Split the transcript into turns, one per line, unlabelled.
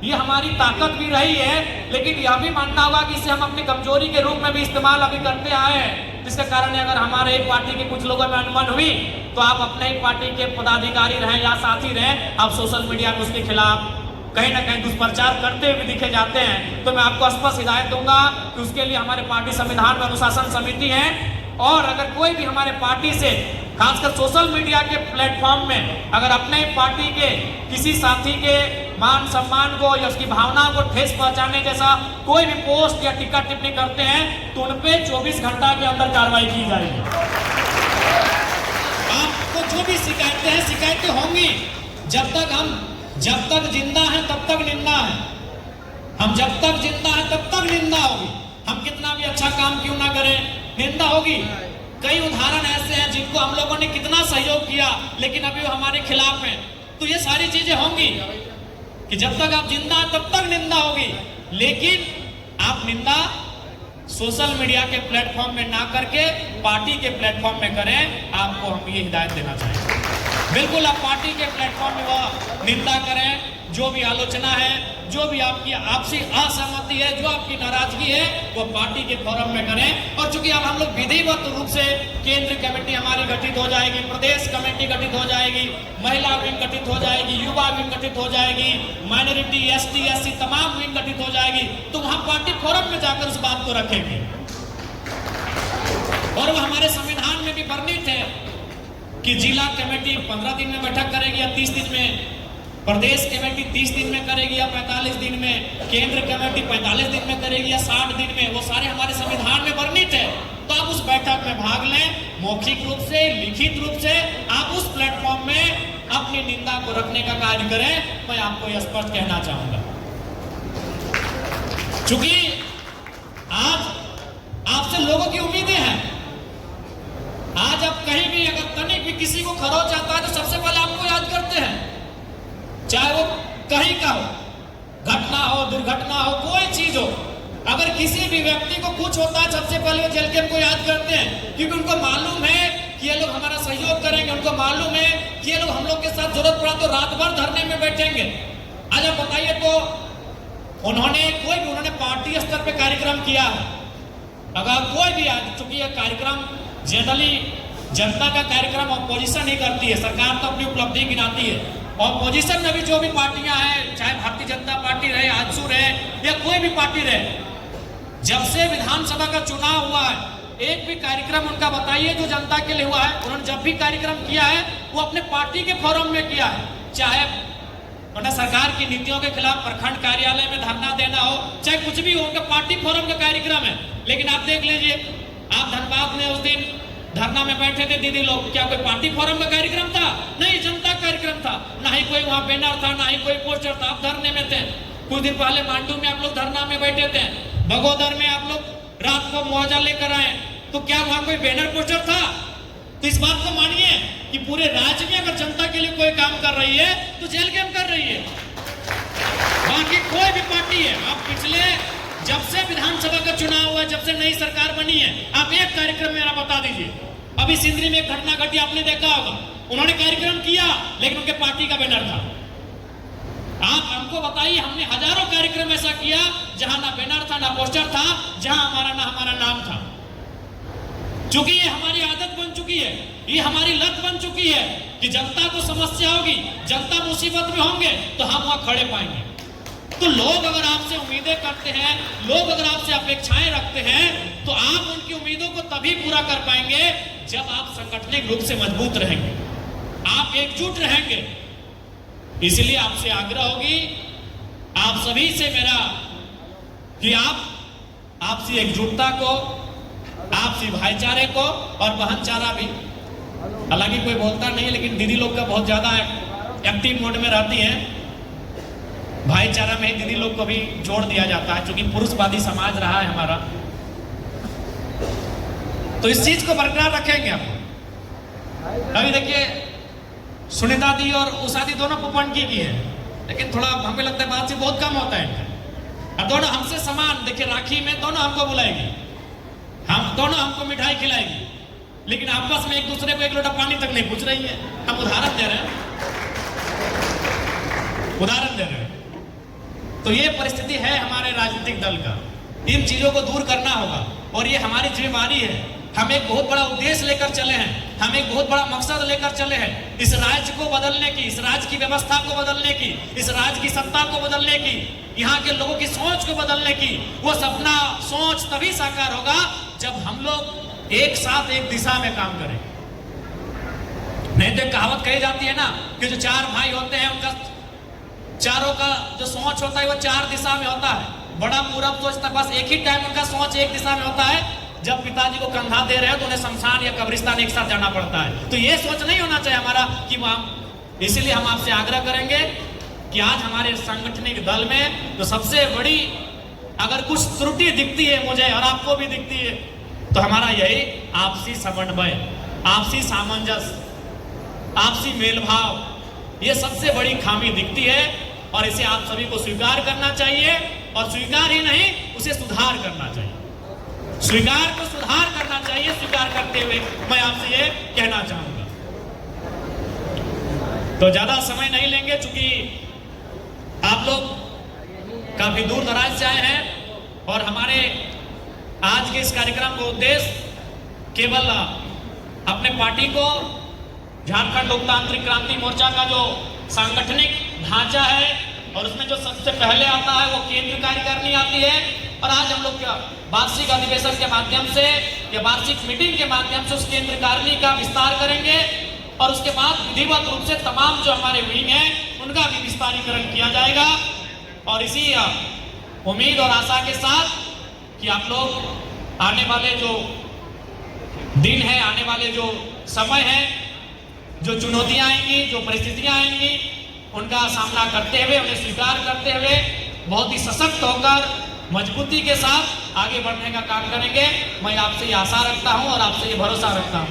ये हमारी ताकत भी रही है, लेकिन यह भी मानना होगा कि इसे हम अपनी कमजोरी के रूप में भी इस्तेमाल अभी करते आए हैं, जिसके कारण अगर हमारे एक पार्टी के कुछ लोगों में अनबन हुई तो आप अपने ही पार्टी के पदाधिकारी रहें या साथी रहें, आप सोशल मीडिया में उसके खिलाफ कहीं ना कहीं दुष्प्रचार करते हुए दिखे जाते हैं। तो मैं आपको स्पष्ट हिदायत दूंगा कि उसके लिए हमारे पार्टी संविधान में अनुशासन समिति है, और अगर कोई भी हमारे पार्टी से खासकर सोशल मीडिया के प्लेटफॉर्म में अगर अपने पार्टी के किसी साथी के मान सम्मान को या उसकी भावनाओं को ठेस पहुंचाने जैसा कोई भी पोस्ट या टिक्का टिप्पणी करते हैं तो उन पे 24 घंटा के अंदर कार्रवाई की जाएगी। आपको जो भी शिकायतें होंगी, जब तक जिंदा है तब तक निंदा है, हम जब तक जिंदा है तब तक निंदा होगी। हम कितना भी अच्छा काम क्यों ना करें, निंदा होगी। कई उदाहरण ऐसे हैं जिनको हम लोगों ने कितना सहयोग किया लेकिन अभी वो हमारे खिलाफ हैं। तो ये सारी चीजें होंगी कि जब तक आप जिंदा हैं तब तक निंदा होगी, लेकिन आप निंदा सोशल मीडिया के प्लेटफॉर्म में ना करके पार्टी के प्लेटफॉर्म में करें। आपको हम ये हिदायत देना चाहेंगे, बिल्कुल आप पार्टी के प्लेटफॉर्म में वह निंदा करें, जो भी आलोचना है, जो भी आपकी आपसी असहमति है, जो आपकी नाराजगी है, वो पार्टी के फोरम में करें। और चूंकि अब हम लोग विधिवत रूप से केंद्र कमेटी हमारी गठित हो जाएगी, प्रदेश कमेटी गठित हो जाएगी, महिला विंग गठित हो जाएगी, युवा विंग गठित हो जाएगी, माइनॉरिटी एसटी एससी तमाम विंग गठित हो जाएगी, तो वहां पार्टी फोरम में जाकर उस बात को रखेंगे। और वो हमारे संविधान में भी वर्णित है कि जिला कमेटी 15 दिन में बैठक करेगी या 30 दिन में, प्रदेश कमेटी 30 दिन में करेगी या 45 दिन में, केंद्र कमेटी 45 दिन में करेगी या 60 दिन में, वो सारे हमारे संविधान में वर्णित है। तो आप उस बैठक में भाग लें, मौखिक रूप से, लिखित रूप से आप उस प्लेटफॉर्म में अपनी निंदा को रखने का कार्य करें। मैं आपको यह स्पष्ट कहना चाहूंगा, क्योंकि आज आपसे लोगों की उम्मीदें हैं। आज आप कहीं भी अगर तनिक भी किसी को खरोच आता है तो सबसे पहले आपको याद करते हैं, चाहे वो कहीं का हो, घटना हो, दुर्घटना हो, कोई चीज हो। अगर किसी भी व्यक्ति को कुछ होता है सबसे पहले वो जेल कैंप को याद करते हैं, क्योंकि उनको मालूम है कि ये लोग हमारा सहयोग करेंगे, उनको मालूम है कि ये लोग हम लोग के साथ जरूरत पड़ा तो रात भर धरने में बैठेंगे। आज आप बताइए, तो उन्होंने पार्टी स्तर पे कार्यक्रम किया है, अगर कोई भी आज, चूंकि यह कार्यक्रम जनरली जनता का कार्यक्रम अपोजिशन ही करती है, सरकार तो अपनी उपलब्धि गिनाती है। अपोजिशन में भी जो भी पार्टियां हैं, चाहे भारतीय जनता पार्टी रहे, आजसू रहे या कोई भी पार्टी रहे, जब से विधानसभा का चुनाव हुआ है एक भी कार्यक्रम उनका बताइए जो जनता के लिए हुआ है। उन्होंने जब भी कार्यक्रम किया है वो अपने पार्टी के फोरम में किया है, चाहे उन्हें सरकार की नीतियों के खिलाफ प्रखंड कार्यालय में धरना देना हो, चाहे कुछ भी हो, उनका पार्टी फोरम का कार्यक्रम है। लेकिन आप देख लीजिए, आप धनबाद में उस दिन धरना में बैठे थे दीदी लोग, क्या कोई पार्टी फोरम का कार्यक्रम था? नहीं, जनता कार्यक्रम था। ना ही कोई वहां बैनर था, ना ही कोई पोस्टर था, आप धरने में थे। कुछ दिन पहले मांडू में आप लोग धरना में बैठे थे, बगोदर में आप लोग रात को मुआवजा लेकर आए, तो क्या वहां कोई बैनर पोस्टर था? तो इस बात को मानिए कि पूरे राज्य में अगर जनता के लिए कोई काम कर रही है तो जेल कैंप कर रही है। बाकी कोई भी पार्टी है, आप पिछले जब से विधानसभा का चुनाव हुआ, जब से नई सरकार बनी है, आप एक कार्यक्रम मेरा बता दीजिए। अभी सिंदरी में एक घटना घटी, आपने देखा होगा, उन्होंने कार्यक्रम किया लेकिन उनके पार्टी का बैनर था। आप हमको बताइए, हमने हजारों कार्यक्रम ऐसा किया जहां ना बैनर था, ना पोस्टर था, जहां हमारा नाम था। चूंकि ये हमारी आदत बन चुकी है, ये हमारी लत बन चुकी है कि जनता को समस्या होगी, जनता मुसीबत में होंगे तो हम वहां खड़े पाएंगे। तो लोग अगर आपसे उम्मीदें करते हैं, लोग अगर आपसे अपेक्षाएं रखते हैं, तो आप उनकी उम्मीदों को तभी पूरा कर पाएंगे जब आप संगठनिक रूप से मजबूत रहेंगे, आप एकजुट रहेंगे। इसलिए आपसे आग्रह होगी, आप सभी से मेरा, कि आप आपसी एकजुटता को, आपसी भाईचारे को और भाईचारा भी, हालांकि कोई बोलता नहीं लेकिन दीदी लोग का बहुत ज्यादा एक्टिव मोड में रहती हैं, भाईचारा में दीदी लोग को भी जोड़ दिया जाता है, क्योंकि पुरुषवादी समाज रहा है हमारा। तो इस चीज को बरकरार रखेंगे आप। अभी देखिए, सुनीता दी और उषा दी दोनों पुपंडकी की है, लेकिन थोड़ा हमें लगता है बात से बहुत कम होता है। और दोनों हमसे समान, देखिए राखी में दोनों हमको बुलाएगी, हम दोनों हमको मिठाई खिलाएगी, लेकिन आपस में एक दूसरे को एक लोटा पानी तक नहीं पूछ रही है। हम उदाहरण दे रहे हैं, उदाहरण दे रहे हैं। तो ये परिस्थिति है हमारे राजनीतिक दल का। इन चीजों को दूर करना होगा और ये हमारी जिम्मेदारी है। हम एक बहुत बड़ा उद्देश्य लेकर चले हैं, हम एक बहुत बड़ा मकसद लेकर चले हैं, इस राज्य को बदलने की, इस राज्य की व्यवस्था को बदलने की, इस राज्य की सत्ता को बदलने की, यहाँ के लोगों की सोच को बदलने की। वो सपना सोच तभी साकार होगा जब हम लोग एक साथ एक दिशा में काम करें। नहीं तो कहावत कही जाती है ना कि जो चार भाई होते हैं उनका चारों का जो सोच होता है वो चार दिशा में होता है। बड़ा पूरब सोचता, बस एक ही टाइम उनका सोच एक दिशा में होता है। जब पिताजी को कंधा दे रहे हैं तो उन्हें शमशान या कब्रिस्तान एक साथ जाना पड़ता है। तो ये सोच नहीं होना चाहिए हमारा कि हम, इसलिए हम आपसे आग्रह करेंगे कि आज हमारे सांगठनिक दल में तो सबसे बड़ी अगर कुछ त्रुटि दिखती है मुझे और आपको भी दिखती है तो हमारा यही आपसी समन्वय, आपसी सामंजस्य, आपसी मेलभाव, ये सबसे बड़ी खामी दिखती है और इसे आप सभी को स्वीकार करना चाहिए। और स्वीकार ही नहीं, उसे सुधार करना चाहिए। स्वीकार को सुधार करना चाहिए। स्वीकार करते हुए मैं आपसे ये कहना चाहूंगा। तो ज्यादा समय नहीं लेंगे, चूंकि आप लोग काफी दूर दराज से आए हैं और हमारे आज के इस कार्यक्रम का उद्देश्य केवल अपने पार्टी को, झारखंड लोकतांत्रिक क्रांति मोर्चा का जो सांगठनिक ढांचा है और उसमें जो सबसे पहले आता है वो केंद्र कार्यकारिणी आती है। और आज हम लोग वार्षिक अधिवेशन के माध्यम से या वार्षिक मीटिंग के माध्यम से उस केंद्र कार्यकारिणी का विस्तार करेंगे और उसके बाद विधिवत रूप से तमाम जो हमारे विंग हैं उनका भी विस्तारीकरण किया जाएगा। और इसी उम्मीद और आशा के साथ कि आप लोग आने वाले जो दिन है, आने वाले जो समय है, जो चुनौतियां आएंगी, जो परिस्थितियां आएंगी, उनका सामना करते हुए, उन्हें स्वीकार करते हुए बहुत ही सशक्त होकर मजबूती के साथ आगे बढ़ने का काम करेंगे। मैं आपसे ये आशा रखता हूं और आपसे ये भरोसा रखता हूं।